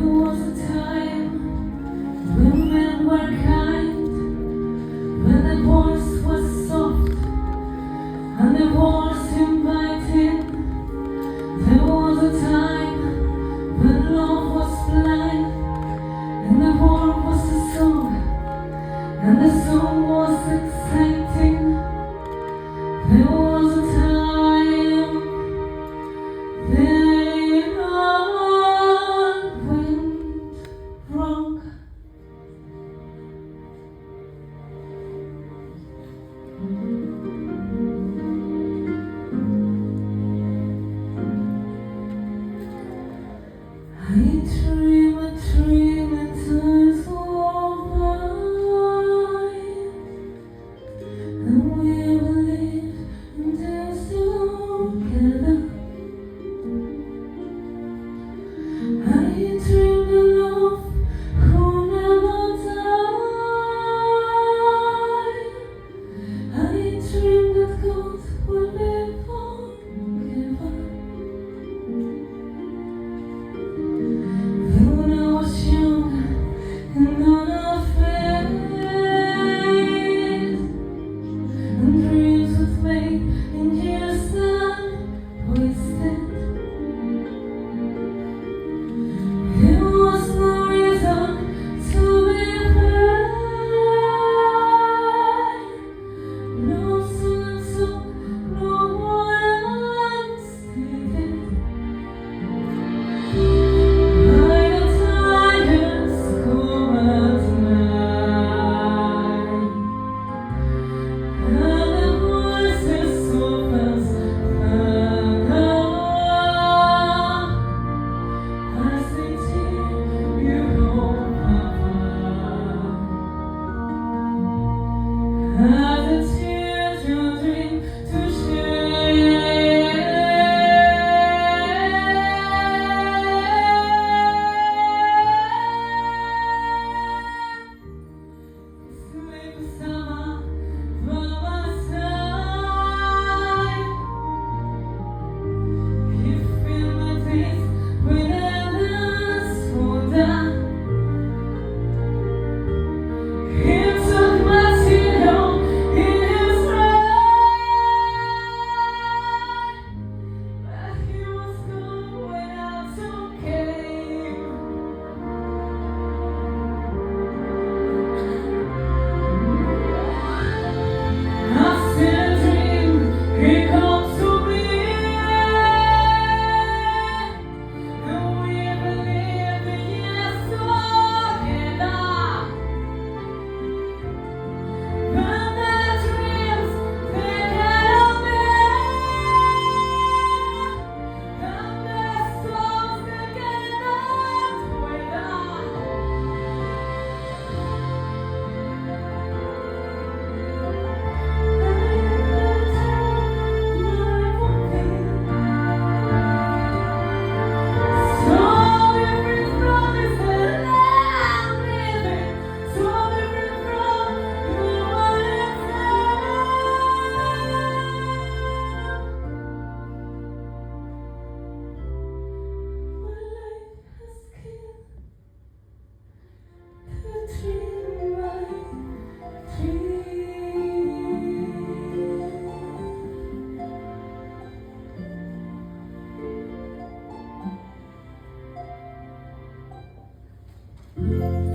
was a time when men were kind, when the voice was soft and the voice inviting. There was a time when love was blind and the world was a song and the song was exciting. There was a time then all went wrong. I dream and times go by, and we will live in days together. I dream the love who never die. I dream that God will be forgiven. When I was young and unafraid, and dreams was made in years that wasted, there was no reason to be afraid. No song, no one else did. By the times come at night, and the voices softens as they tear you apart, as the tears you dream to share. Sleep summer by my side. You fill my days with endless wonder. He took my sin home in his stride, but he was gone when I took him. I still dream he comes to me, and we believe the years together. But the dreams they cannot bear, and the storms they cannot weather. Dream